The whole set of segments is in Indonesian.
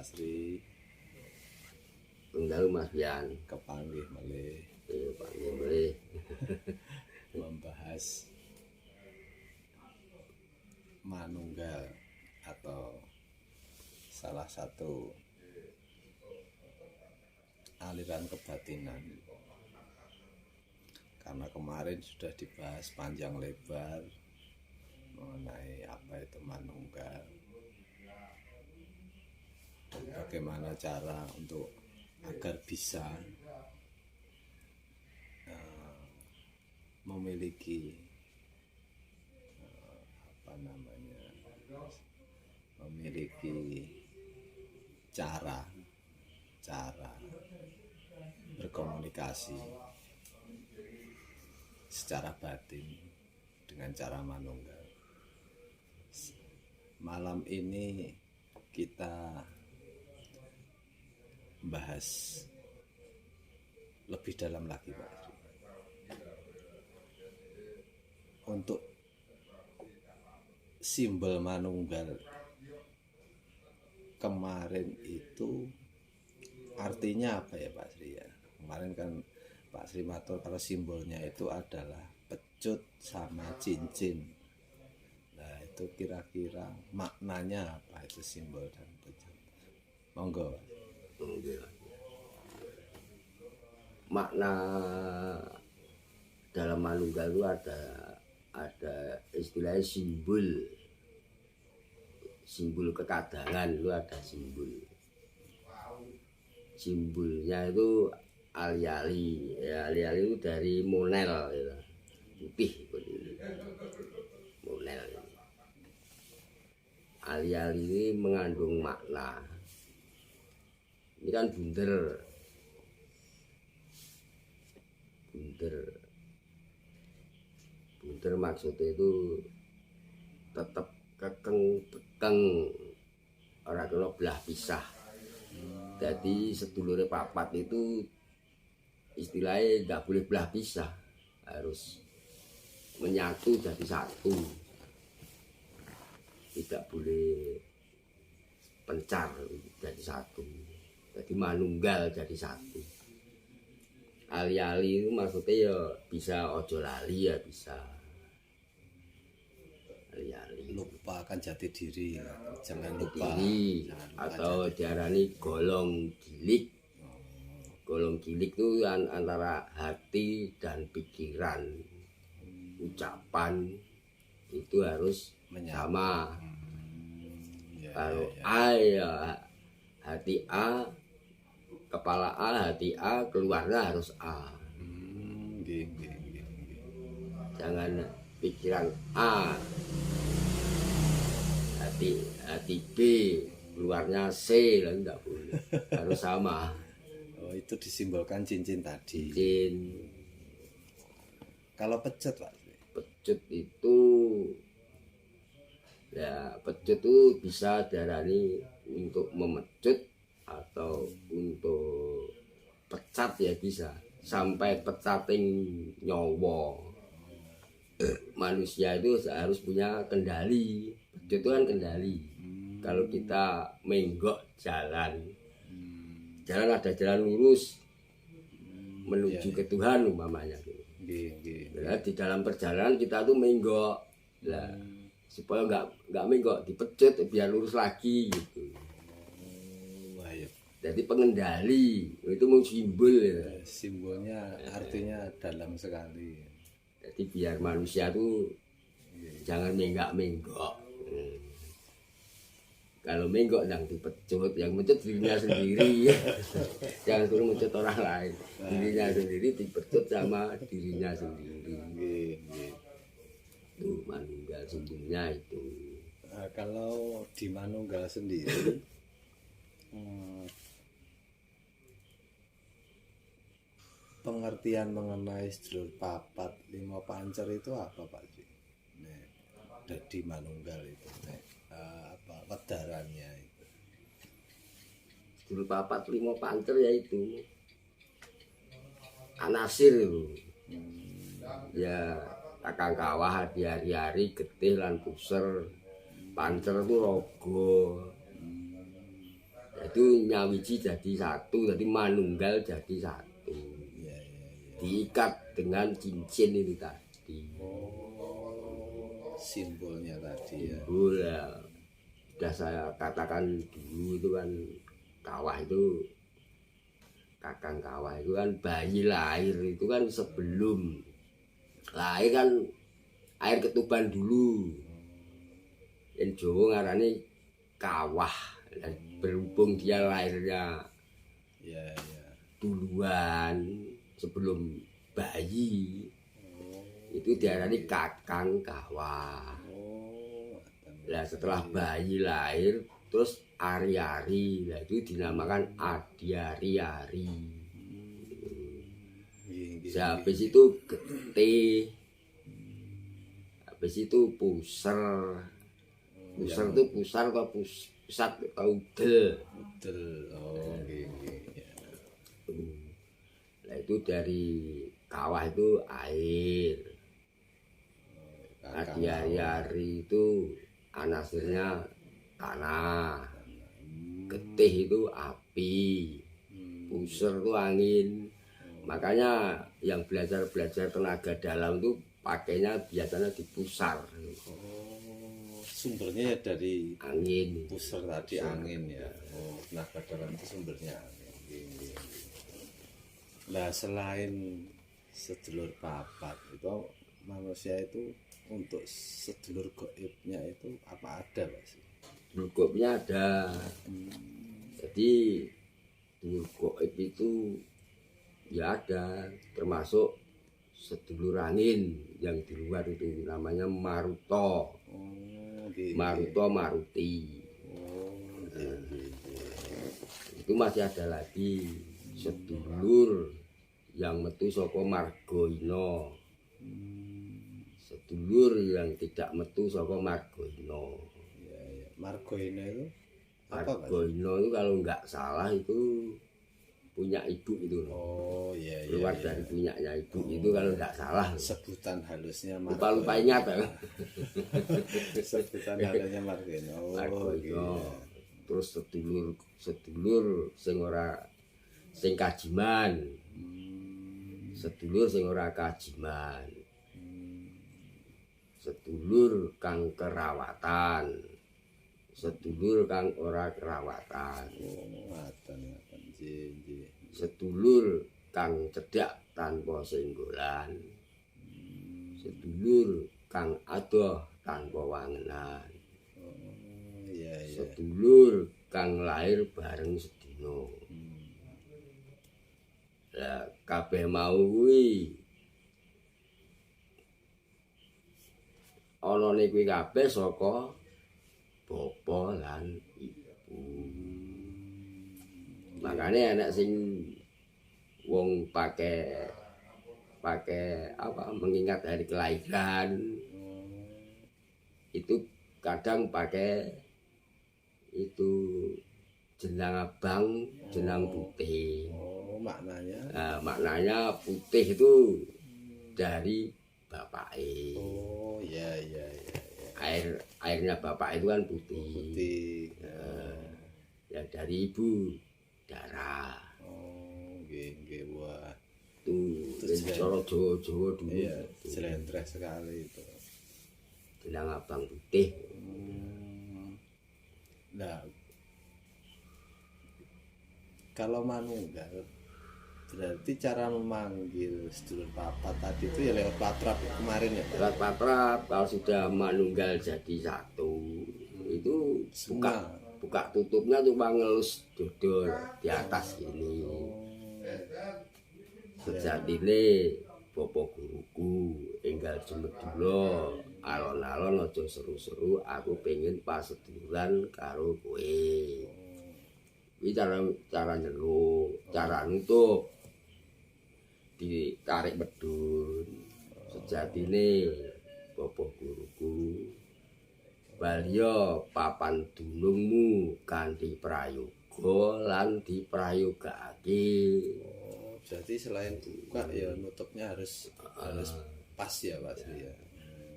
Pak Sri. Tunggal Mas Bian. Kepanggih malih. Panggih malih. Membahas manunggal atau salah satu aliran kebatinan. Karena kemarin sudah dibahas panjang lebar mengenai apa itu manunggal dan bagaimana cara untuk agar bisa memiliki memiliki cara berkomunikasi secara batin dengan cara manunggal. Malam ini kita bahas lebih dalam lagi, Pak. Untuk simbol manunggal kemarin itu artinya apa ya Pak Sri ya? Kemarin kan Pak Sri matur kalau simbolnya itu adalah pecut sama cincin. Nah itu kira-kira maknanya apa itu simbol dan pecut? Monggo. Makna dalam manunggal itu ada istilahnya simbol kekadangan, itu ada simbolnya itu ali-ali ya, ali-ali itu dari monel ya. Putih monel. Ali-ali ini mengandung makna. Ini kan bunder maksudnya itu tetap kekeng orang kena belah pisah. Jadi sedulure papat itu istilahnya nggak boleh belah pisah, harus menyatu jadi satu, tidak boleh pencar jadi satu, jadi manunggal jadi satu. Ali-ali itu maksudnya ya bisa ojo lali ya bisa. Ali-ali lupakan jati diri, jangan lupa atau diarani golong gilik. Golong gilik itu antara hati dan pikiran, ucapan itu harus sama. Kalau A ya hati A, kepala A, hati A, keluarnya harus A. Jangan pikiran A, hati B, keluarnya C, lah enggak boleh. Harus sama. Oh, itu disimbolkan cincin tadi. Cincin. Kalau pecut, Pak? Pecut itu ya, pecut itu bisa diarani untuk memecut atau untuk pecat ya bisa, sampai pecating nyawa. Manusia itu harus punya kendali. Pecut itu kan kendali. Kalau kita menggok jalan ada jalan lurus menuju ke Tuhan umpamanya. Nah, di dalam perjalanan kita tuh menggok. Nah, supaya nggak menggok dipecut biar lurus lagi gitu. Jadi pengendali itu mau simbol ya. Simbolnya artinya dalam sekali. Jadi biar manusia tuh jangan menggok. Kalau menggok yang dipecut, yang mecut dirinya sendiri. Jangan suruh mecut orang lain. Dirinya sendiri dipecut sama dirinya sendiri. Itu manunggal simbolnya itu. Nah, kalau di manunggal sendiri pengertian mengenai sedulur papat lima pancer itu apa Pak Ji? Di manunggal itu apa wedarannya itu? Sedulur papat lima pancer yaitu anasir itu. Ya kakang kawah di hari-hari getih lan puser. Pancer itu rogo. itu nyawiji jadi satu, jadi manunggal jadi satu. Iya, iya, iya. Diikat dengan cincin itu tadi. Simbolnya tadi ya. Ya, sudah saya katakan dulu itu kan kawah itu, kakang kawah itu kan bayi lahir itu kan sebelum lahir kan air ketuban dulu. Yang Jawa ngarani kawah. Dan berhubung dia lahirnya Iya, iya. duluan sebelum bayi, itu diarani kakang kawah. Nah, setelah bayi lahir terus ari-ari, nah itu dinamakan adiari-ari. Habis itu getih, habis itu puser. Puser itu pusar atau pusat atau udel. Udel. Oh, iya. Nah itu dari kawah itu air. Nah, di hari-hari itu anasirnya tanah, getih itu api, puser itu angin. Makanya yang belajar tenaga dalam itu pakainya biasanya dipusar. Sumbernya ya dari Angin. pusar tadi, angin ya. Oh, tenaga dalam itu sumbernya angin. Iya. Nah, selain sedulur papat itu manusia itu untuk sedulur gaibnya itu apa ada, Pak? Sedulur ada. Jadi sedulur gaib itu ya ada, termasuk sedulur angin yang di luar itu namanya Maruto. Maruto Maruti. Itu masih ada lagi sedulur yang metu saka Margoino. Sedulur yang tidak metu saka Margoino. Ya. Margoino itu apa, Pak? Margoino itu kalau nggak salah itu punya ibu itu. Oh, iya. Keluar dari punyanya ibu itu kalau nggak salah. Sebutan halusnya Lupa ingat ya. Sebutan halusnya Margoino. Oh, Margoino. Terus sedulur sing kajiman. Sedulur sing ora kajiman. Sedulur kang kerawatan. Sedulur kang ora kerawatan. Ngaten. Sedulur kang cedhak tanpa senggolan. Sedulur kang adoh tanpa wangenan. Iya. Sedulur kang lahir bareng sedina. Lah kabeh mau kuwi anane kuwi kabeh saka bapa lan ibu. Makanya anak sing wong pakai apa mengingat hari kelahiran itu kadang pakai itu jenang abang, jenang putih. Oh, maknanya? Nah, maknanya putih itu dari bapake. Oh, iya. Airnya bapak itu kan putih. Putih. Ya dari ibu darah. Oh, nggih. Wah. Itu cara Jawa dulu. Iya, jelentreh sekali itu. Jenang abang putih. Nah, kalau manunggal berarti cara memanggil sedulur papat tadi itu ya lewat patrap kemarin ya, Pak? Lewat patrap, kalau sudah manunggal jadi satu itu buka tutupnya cuma ngelus dodol di atas ini. Sejatine bapa guruku enggal jemedula alon-alon aja seru-seru, aku pengen paseduluran karo kowe. Iki cara nyeluk, cara nutup ditarik medun. Sejatine bapa guruku balya papan dunungmu kanthi prayoga lan diprayogakake. Jadi selain buka ya nutupnya harus pas ya, Pak ya.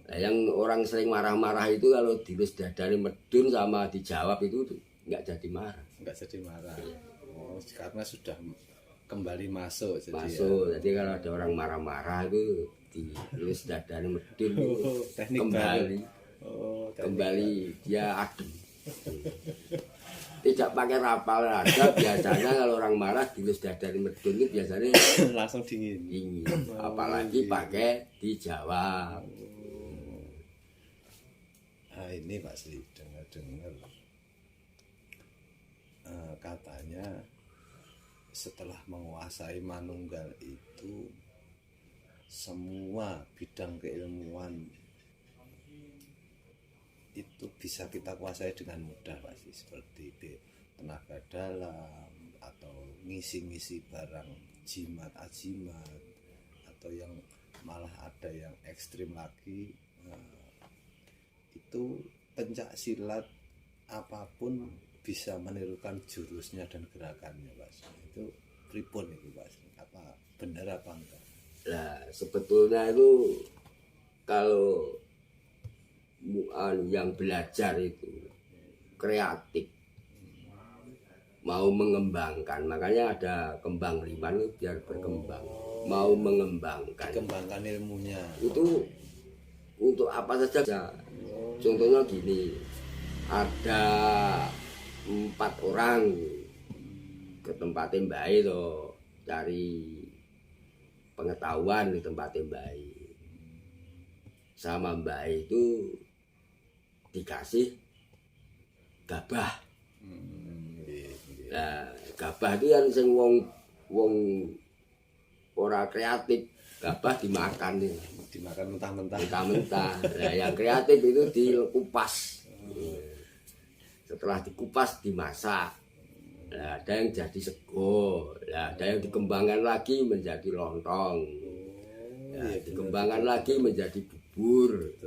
Nah, yang orang sering marah-marah itu kalau dilus dadane medun sama dijawab itu nggak jadi marah. Nggak jadi marah. Oh, karena sudah kembali masuk. Jadi Masuk. Jadi kalau ada orang marah-marah itu dilus dadanya medun teknik kembali. Kembali dia adem. Tidak pakai rapal aja, biasanya kalau orang marah dilus dadanya medun itu biasanya langsung dingin. Apalagi pakai dijawab. Nah, ini Pak Sri dengar katanya setelah menguasai Manunggal itu semua bidang keilmuan itu bisa kita kuasai dengan mudah Pak Sri, seperti tenaga dalam atau ngisi-ngisi barang jimat ajimat, atau yang malah ada yang ekstrim lagi, itu pencak silat apapun bisa menirukan jurusnya dan gerakannya Pak. Itu pripun itu Pak? Apa benar apa enggak? Nah sebetulnya itu kalau yang belajar itu kreatif, mau mengembangkan, makanya ada kembang liman itu biar berkembang. Mau mengembangkan, kembangkan ilmunya itu untuk apa saja. Contohnya gini, ada 4 orang ke tempatnya Mbak itu cari pengetahuan di tempatnya Mbak. Sama Mbak itu dikasih gabah. Nah, gabah itu yang sing wong ora kreatif, gabah dimakan nih. Dimakan mentah-mentah. Nah, yang kreatif itu dikupas. Setelah dikupas dimasak. Nah, ada yang jadi sego. Nah, ada yang dikembangkan lagi menjadi lontong. Nah, dikembangkan lagi menjadi bubur.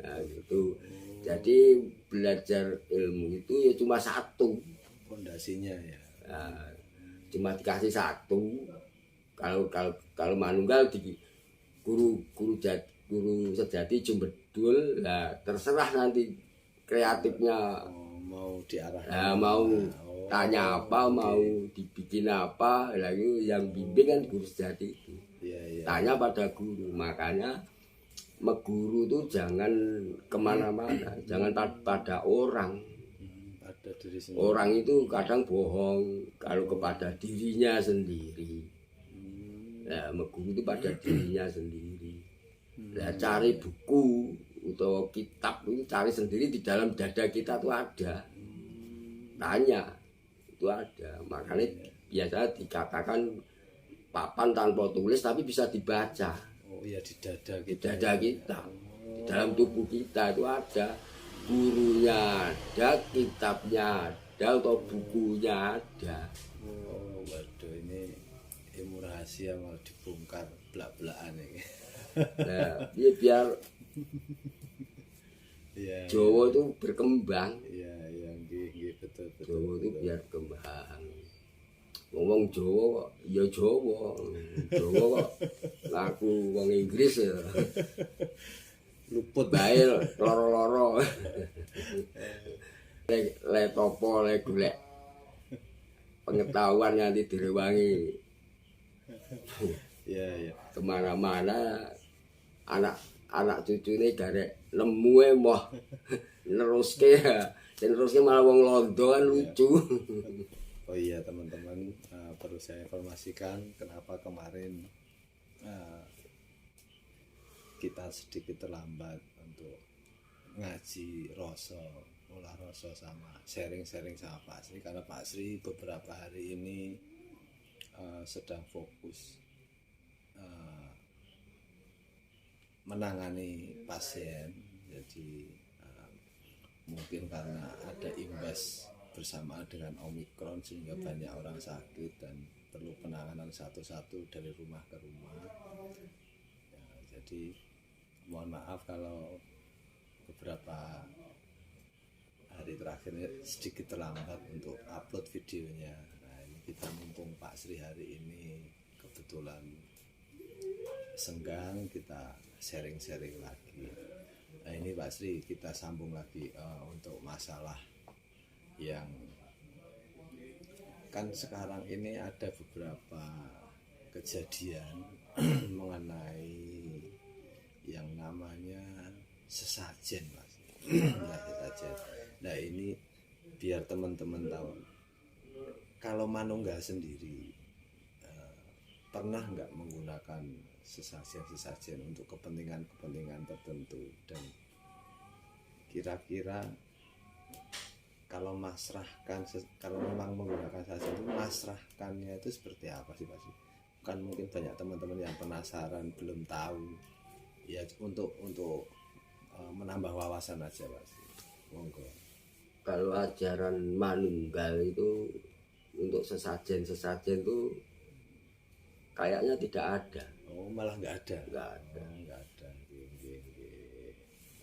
Nah, gitu. Jadi belajar ilmu itu ya cuma satu. Fondasinya ya. Nah, cuma dikasih satu. Kalau Manunggal di guru sejati Jumbedul, nah terserah nanti kreatifnya. Mau diarahkan. Nah, mau tanya apa, mau dibikin apa, lagi yang bimbing kan guru sejati itu. Tanya pada guru, makanya meguru tuh jangan kemana-mana, jangan pada orang. Pada diri sendiri. Orang itu kadang bohong kalau kepada dirinya sendiri. Nah, meguru itu pada dirinya sendiri. Nah, cari buku atau kitab itu cari sendiri, di dalam dada kita tuh ada. Tanya, itu ada. Makanya biasa dikatakan papan tanpa tulis tapi bisa dibaca. Oh iya, di dada kita. Di dada kita. Di dalam tubuh kita itu ada. Gurunya ada, kitabnya ada, atau bukunya ada. Oh, waduh, ini ilmu rahasia mau dibongkar belak-belakan ini. Nah, biar ya, Jawa itu berkembang. Iya, betul. Jawa itu biar berkembang. Ngomong Jawa, ya Jawa. Jawa kok laku wong Inggris ya. Luput bae loro-loro. Le topo le golek pengetahuan yang direwangi. Ya. Kemana-mana anak cucune garek nemu moh neruske. Neruske malah wong londo kan lucu. Oh iya teman-teman, perlu saya informasikan kenapa kemarin kita sedikit terlambat untuk ngaji olah rasa sama sharing-sharing sama Pak Sri, karena Pak Sri beberapa hari ini sedang fokus menangani pasien. Jadi mungkin karena ada imbas bersamaan dengan Omikron sehingga banyak orang sakit dan perlu penanganan satu-satu dari rumah ke rumah. Ya, jadi mohon maaf kalau beberapa hari terakhir sedikit terlambat untuk upload videonya. Nah, ini kita mumpung Pak Sri hari ini kebetulan senggang, kita sharing-sharing lagi. Nah, ini Pak Sri kita sambung lagi untuk masalah yang kan sekarang ini ada beberapa kejadian mengenai yang namanya sesajen, Mas. Nah, sesajen. Nah, ini biar teman-teman tahu, kalau Manunggal sendiri pernah nggak menggunakan sesajen untuk kepentingan tertentu, dan kira-kira kalau kalau memang menggunakan sesajen itu masrahkannya itu seperti apa sih, Pak? Kan mungkin banyak teman-teman yang penasaran, belum tahu ya, untuk menambah wawasan aja, Pak. Monggo. Kalau ajaran Manunggal itu untuk sesajen itu kayaknya tidak ada. Oh, malah nggak ada. Nggak ada. Oh, nggak ada.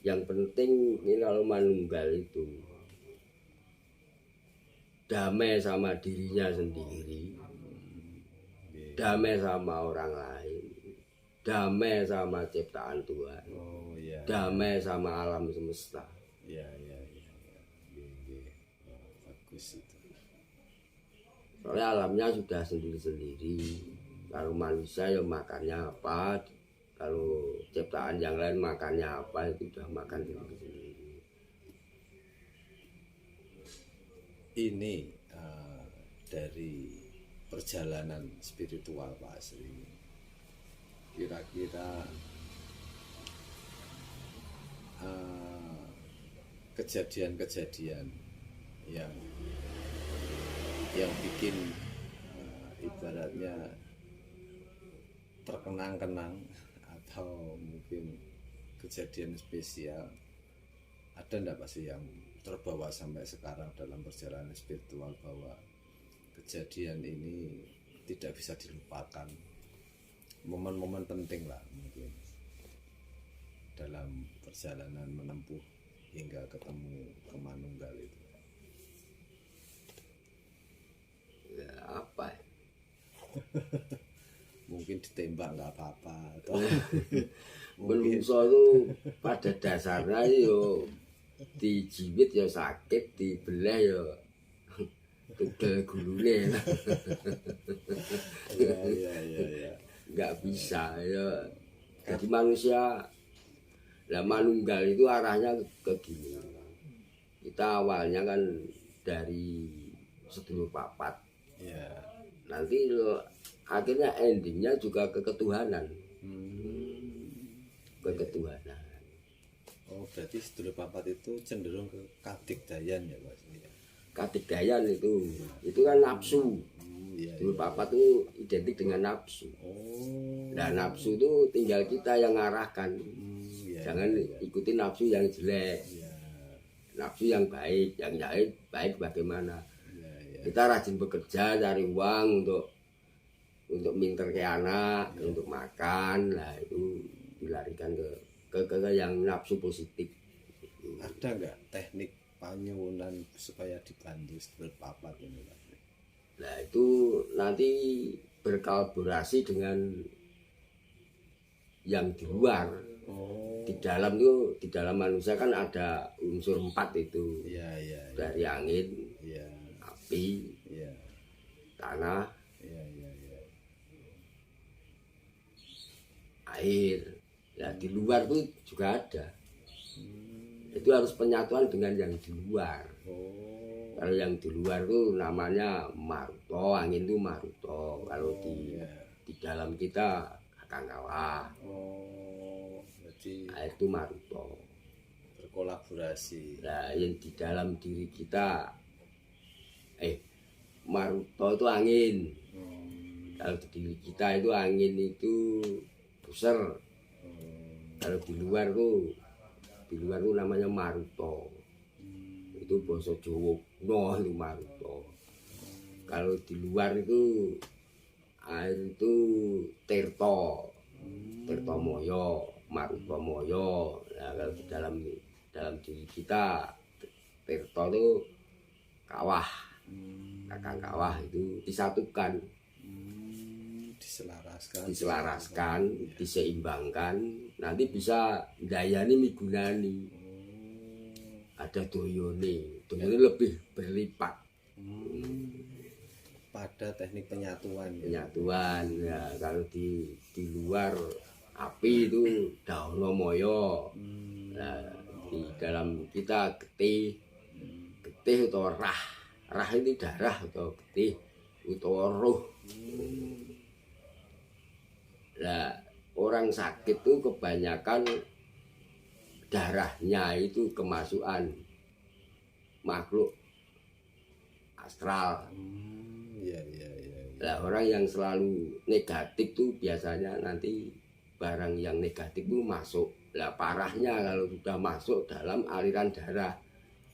Yang penting ini kalau Manunggal itu damai sama dirinya sendiri, damai sama orang lain, damai sama ciptaan Tuhan, Oh, iya. damai sama alam semesta. Iya. Oh, bagus itu. Soalnya alamnya sudah sendiri-sendiri. Kalau manusia ya makannya apa, kalau ciptaan yang lain makannya apa, itu sudah makan sendiri-sendiri. Ini dari perjalanan spiritual Pak Asri, kira-kira kejadian-kejadian yang bikin ibaratnya terkenang-kenang atau mungkin kejadian spesial, ada enggak Pak sih yang terbawa sampai sekarang dalam perjalanan spiritual, bahwa kejadian ini tidak bisa dilupakan, momen-momen penting lah mungkin dalam perjalanan menempuh hingga ketemu ke Manunggal itu? Ya, apa ya? Mungkin ditembak nggak apa-apa, atau Menungso itu pada dasarnya yo dijibit ya sakit, dibelah ya tugel gulune. Ya. Nggak bisa ya. Jadi manusia, lah Manunggal itu arahnya ke gini. Kita awalnya kan dari sedulur papat. Ya. Nanti akhirnya endingnya juga ke ketuhanan. Ke ketuhanan. Oh, berarti sedulur papat itu cenderung ke kadigdayan ya Pak? Kadigdayan itu kan nafsu. Iya. Sedulur papat itu identik dengan nafsu. Oh. Nah, nafsu itu tinggal kita yang ngarahkan. Jangan ikuti nafsu yang jelek. Nafsu yang baik, baik bagaimana? Kita rajin bekerja, cari uang untuk minter ke anak, untuk makan, lah itu dilarikan ke yang nafsu positif. Ada nggak teknik panyuwunan supaya dibantu sedulur papat ini Pak? Nah itu nanti berkolaborasi dengan yang di luar. Oh. Di dalam manusia kan ada unsur 4 itu. Iya. Dari angin, Iya. api, Iya. tanah, Iya. air. Ya di luar itu juga ada. Itu harus penyatuan dengan yang di luar. Oh. Kalau yang di luar itu namanya Maruto, angin itu Maruto. Kalau di dalam kita Kakang Kawah. Oh, berarti Air itu Maruto. berkolaborasi. Nah, yang di dalam diri kita Maruto itu angin. Kalau di diri kita itu angin itu buser. Kalau di luar itu namanya Maruto. Itu basa Jawa kuno itu Maruto. Kalau di luar itu air itu Tirta. Tirta Moyo, Maruto Moyo. Nah, kalau di dalam diri kita Tirta itu kawah. Kakang Kawah itu disatukan. Diselaraskan, diseimbangkan, nanti bisa dayani migunani. Ada doyone lebih berlipat. pada teknik penyatuan ya. Penyatuan ya, kalau di luar api itu daun moyo. Nah, di dalam kita getih atau rah ini darah atau getih atau roh. Nah, orang sakit itu kebanyakan darahnya itu kemasukan makhluk astral. Iya. Nah, orang yang selalu negatif tuh biasanya nanti barang yang negatif itu masuk. Lah parahnya kalau sudah masuk dalam aliran darah.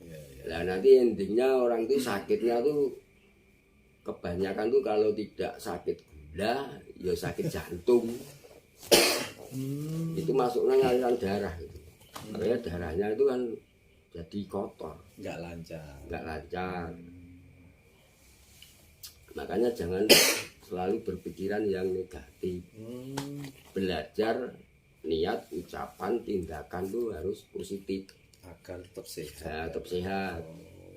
Iya. Lah nanti endingnya orang itu sakitnya tuh kebanyakan tuh kalau tidak sakit gula, ya sakit jantung. Itu masuknya aliran darah itu. Makanya darahnya itu kan jadi kotor, Nggak lancar. Makanya jangan selalu berpikiran yang negatif. Belajar niat, ucapan, tindakan tuh harus positif Agar tetap sehat. ya, tetap sehat.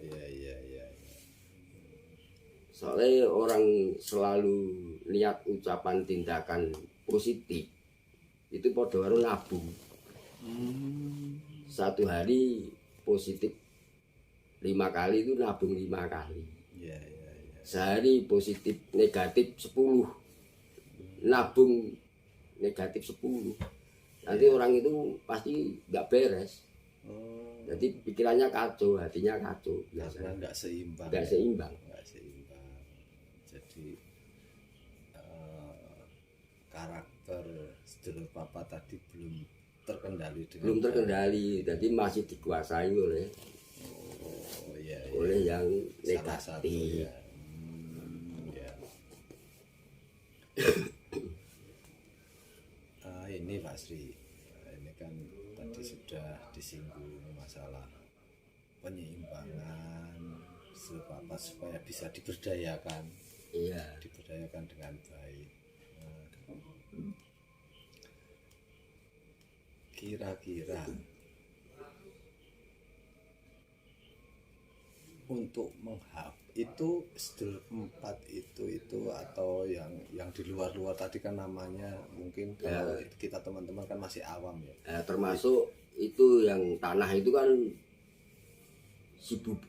Iya. Soalnya orang selalu niat, ucapan, tindakan positif itu podo karo nabung. Satu hari positif 5 kali itu nabung 5 kali. Iya. Sehari positif negatif 10, nabung negatif 10. Nanti orang itu pasti nggak beres. Jadi pikirannya kacau, hatinya kacau. Karena nggak seimbang. Nggak seimbang. Jadi karakter sedulur papa tadi belum terkendali dengan Belum terkendali, jadi masih dikuasai oleh oleh yang salah satu negatif. ya. Ini Pak Sri, ini kan tadi sudah disinggung masalah penyeimbangan supaya bisa diberdayakan, Iya. diberdayakan dengan baik. Kira-kira untuk itu sedulur 4 itu atau yang di luar tadi kan namanya mungkin kalau kita teman-teman kan masih awam ya. Termasuk itu yang tanah itu kan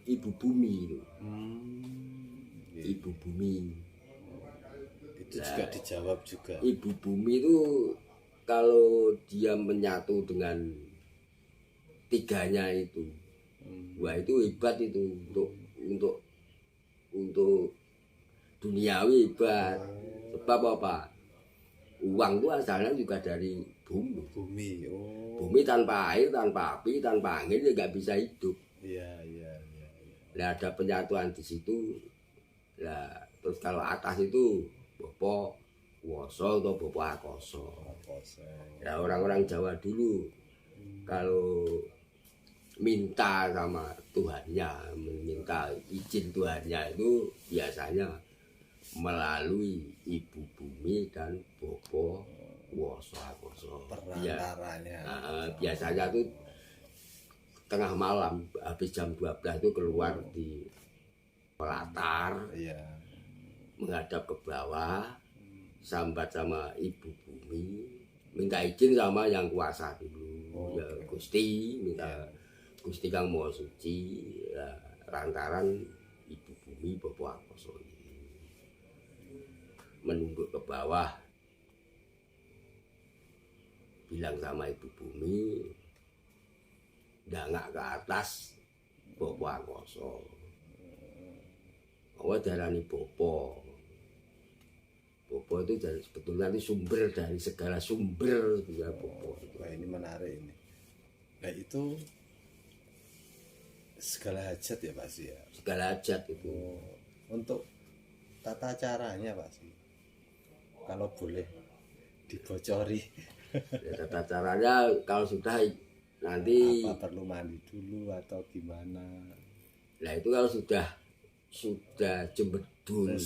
ibu bumi itu. Ibu bumi. Itu juga dijawab juga. Ibu bumi itu kalau dia menyatu dengan tiganya itu, wah itu hebat itu untuk duniawi hebat. Sebab apa? Uang itu asalnya juga dari bumi. Bumi tanpa air, tanpa api, tanpa angin ya nggak bisa hidup. Iya. Nah, ada penyatuan di situ. Nah, terus kalau atas itu Bopo Woso atau Bopo Akoso. Ya orang-orang Jawa dulu kalau minta sama Tuhannya, meminta izin Tuhannya itu biasanya melalui ibu bumi dan Bopo Woso Akoso. Perantaranya. Biasanya tuh tengah malam habis jam 12 itu keluar di latar, menghadap ke bawah, sambat sama ibu bumi, minta izin sama yang kuasa dulu. Ya Gusti, minta Gusti Kang Maha Suci, ya, lantaran ibu bumi Bopo Akoso ini menunduk ke bawah, bilang sama ibu bumi, dangak ke atas Bopo Akoso. Darani Bopo. Bopo itu sebetulnya itu sumber dari segala sumber ya Bopo. Wah, ini menarik ini. Nah itu segala hajat ya Pak Sri ya. Segala hajat itu. Untuk tata caranya Pak Sri, kalau boleh dibocori. Ya, tata caranya kalau sudah nanti apa perlu mandi dulu atau gimana? Nah itu kalau sudah jembedul. Nah,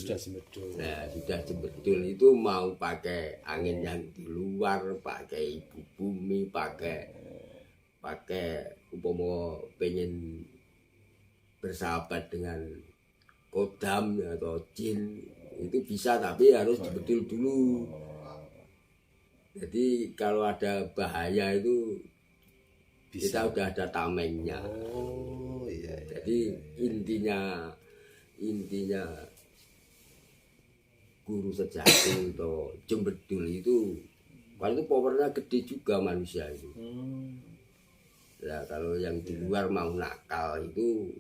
sudah jembedul itu mau pakai angin yang di luar, pakai ibu bumi, pakai umpama pengen bersahabat dengan kodam atau jin, itu bisa, tapi harus dibedul dulu. Jadi kalau ada bahaya itu kita udah ada tamengnya. Oh iya, iya. Jadi intinya guru sejati atau jembedul itu kan itu powernya gede juga manusia itu. Nah kalau yang di luar mau nakal itu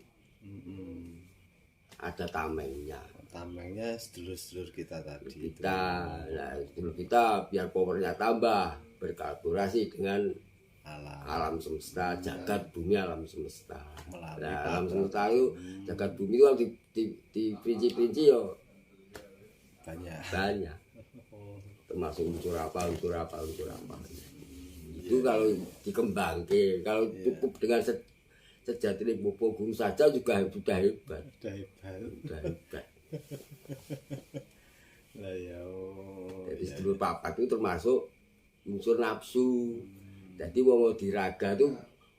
ada tamengnya. Tamengnya sedulur-sedulur kita tadi. Sedulur kita biar powernya tambah, berkolaborasi dengan alam semesta, jagat bumi alam semesta. Alam semesta itu jagat bumi itu di perinci-perinci yo banyak. Termasuk unsur apa. Itu kalau dikembangkan, kalau cukup dengan sejati bopo guru saja juga sudah hebat. Jadi sedulur papat itu termasuk unsur nafsu. Jadi mau diraga itu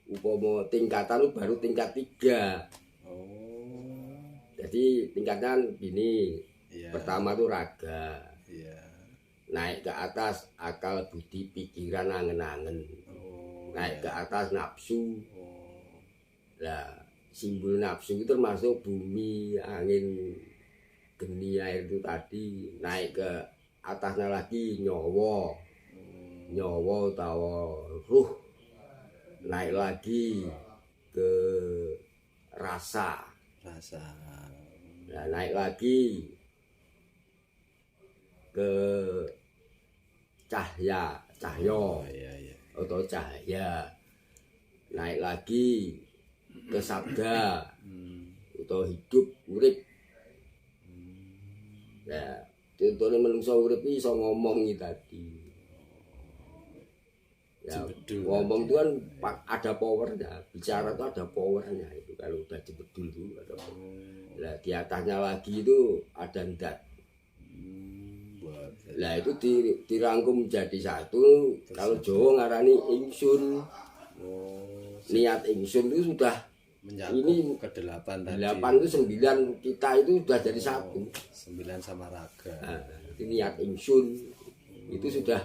upama tingkatan itu baru tingkat 3. Jadi tingkatan gini. Pertama itu raga. Naik ke atas akal, budi, pikiran, angen-angen. Naik ke atas nafsu. Nah, simbol nafsu itu termasuk bumi, angin, geni, air itu tadi. Naik ke atasnya lagi nyawa utawa ruh. Naik lagi ke rasa. Nah, naik lagi ke cahya atau cahaya. Naik lagi ke sabda atau hidup urip. Nah, contohnya menungso urip iso ngomong tadi. Ya, ngomong itu kan ada powernya, bicara itu ada powernya itu kalau udah jebedul itu ada power. Nah, di atasnya lagi itu ada ndat. Nah itu dirangkum menjadi satu. Kalau Jawa ngarani ingsun. Niat ingsun itu sudah ini ke 8 tadi. 8 itu 9 kita itu sudah jadi satu. 9 sama raga. Nah, itu niat ingsun itu sudah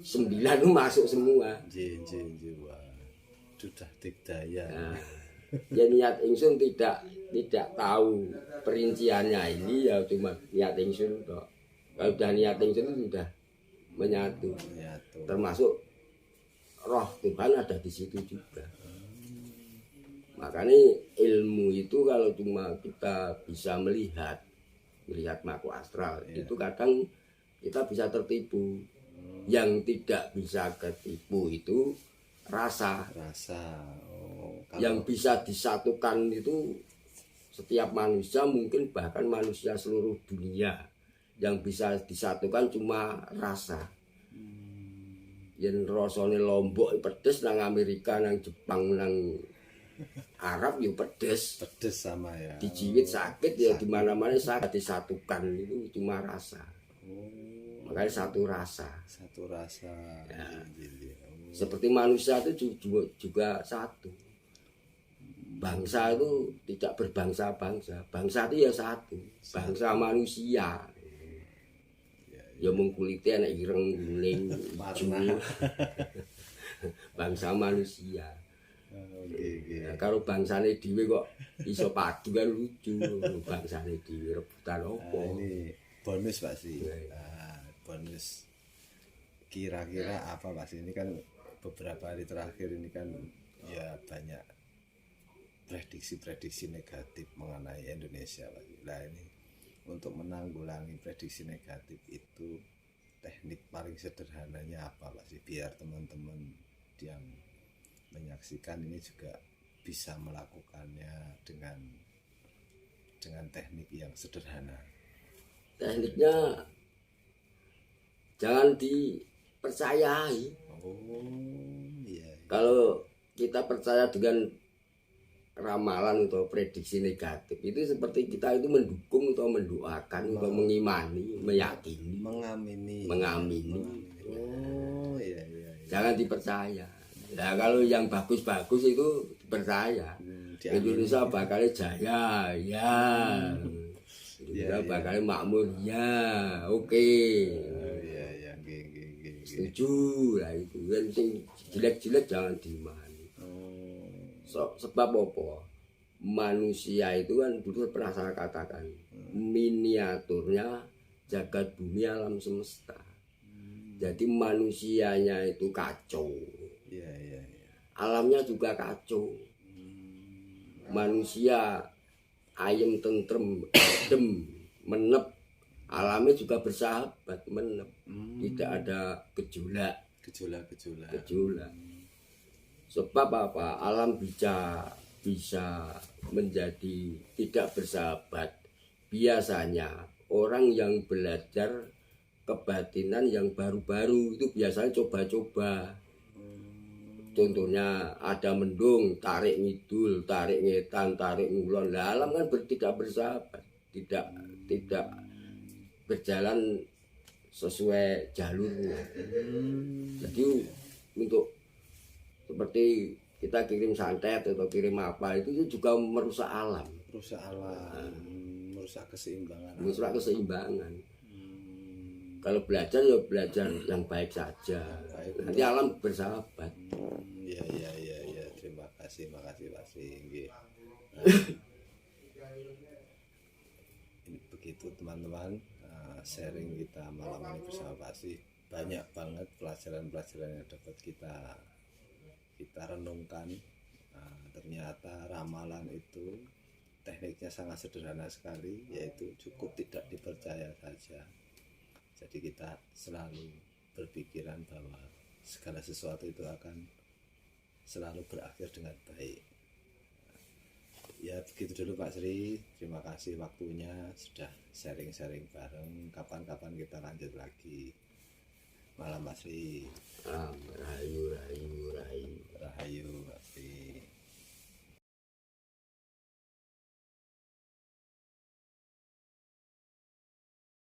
9 itu masuk semua. Sudah dikdaya. Nah, ya niat ingsun tidak tahu perinciannya ini ya cuma niat ingsun toh. Kalau udah niat ingsun itu sudah menyatu. Termasuk roh Tuhan ada di situ juga. Makanya ilmu itu kalau cuma kita bisa melihat makhluk astral itu kadang kita bisa tertipu. Yang tidak bisa ketipu itu rasa. Yang bisa disatukan itu setiap manusia, mungkin bahkan manusia seluruh dunia. Yang bisa disatukan cuma rasa. Yang rasane Lombok pedes, nang Amerika, nang Jepang, nang Arab ya pedes sama ya. Dijiwit sakit ya di mana-mana sakit, disatukan itu cuma rasa. Makanya satu rasa. Ya. Seperti manusia itu juga satu. Bangsa itu tidak berbangsa-bangsa. Bangsa itu ya satu. Bangsa manusia. Ya mung kulite anak ireng kuning warna. Bangsa manusia. Nah, kalau bangsane dhewe kok iso padu kan lucu. Bangsane dhewe rebutan opo. Ini bonus Pak Sri. Bonus. Kira-kira apa Pak Sri? Ini kan beberapa hari terakhir ini kan ya banyak prediksi-prediksi negatif mengenai Indonesia Pak Sri. Nah ini untuk menanggulangi prediksi negatif itu teknik paling sederhananya apa Pak sih, biar teman-teman yang menyaksikan ini juga bisa melakukannya dengan teknik yang sederhana. Tekniknya jangan dipercayai. Iya. Kalau kita percaya dengan ramalan atau prediksi negatif itu seperti kita itu mendukung atau mendoakan atau mengimani, meyakini, mengamini. Iya. Jangan dipercaya. Nah kalau yang bagus-bagus itu dipercaya. Indonesia bakal jaya, ya. Gerindra bakal makmur ya, oke. Oh, iya nggih nggih. Setuju lah itu kan, sing jelek-jelek jangan dimani. Sebab apa? Manusia itu kan dulu pernah saya katakan miniaturnya jagat bumi alam semesta. Jadi manusianya itu kacau. Iya. Alamnya juga kacau. Manusia ayem tentrem, adem, menep. Alamnya juga bersahabat, menep. Tidak ada gejolak. Sebab apa? Alam bisa menjadi tidak bersahabat. Biasanya orang yang belajar kebatinan yang baru-baru itu biasanya coba-coba. Contohnya ada mendung, tarik ngidul, tarik ngetan, tarik ngulon. Lah alam kan tidak bersahabat, tidak berjalan sesuai jalurnya. Jadi untuk seperti kita kirim santet atau kirim apa itu juga merusak alam. Merusak keseimbangan. Kalau belajar ya belajar yang baik saja. Nanti alam bersahabat. Iya. Terima kasih Pak Sri. Begitu teman-teman, sharing kita malam ini bersama Pak Sri. Banyak banget pelajaran-pelajaran yang dapat kita renungkan. Ternyata ramalan itu tekniknya sangat sederhana sekali, yaitu cukup tidak dipercaya saja. Jadi kita selalu berpikiran bahwa segala sesuatu itu akan selalu berakhir dengan baik. Ya begitu dulu Pak Sri. Terima kasih waktunya sudah sharing-sharing bareng. Kapan-kapan kita lanjut lagi. Malam Pak Sri. Rahayu. Rahayu Pak Sri.